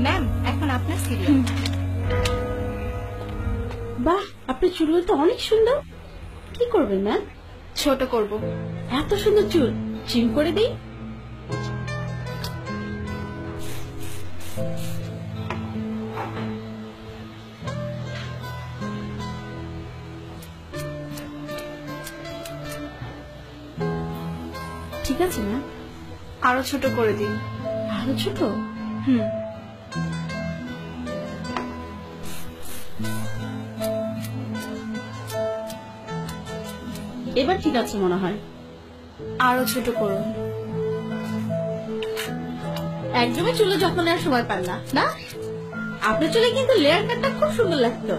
Ma'am, এখন আপনার serial. বাহ, আপনার চুলগুলো তো অনেক সুন্দর। কি করবেন ম্যাম? ছোট করব। এত সুন্দর চুল ট্রিম করে দিই। ঠিক আছে ম্যাম। আরো ছোট করে দিন। আরো ছোট? হুম। এবার ঠিক আছে মনে হয়। আরো ছোট করুন। একদমই চুলে যখন আর সময় পান না, না? আপনার চুলে কিন্তু লেয়ার কাটটা খুব সুন্দর লাগতো।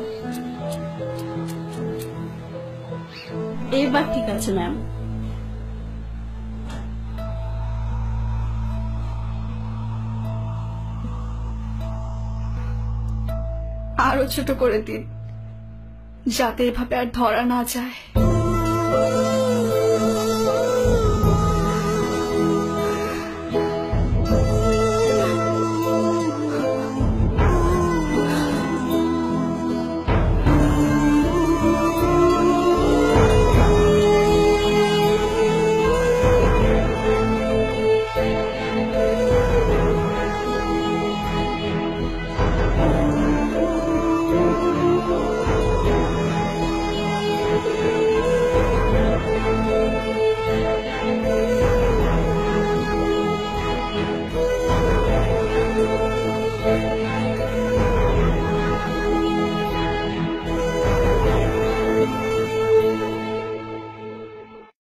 এবার ঠিক আছে ম্যাম। আরো ছোট করে দিন, যাতে এভাবে আর ধরা না যায়।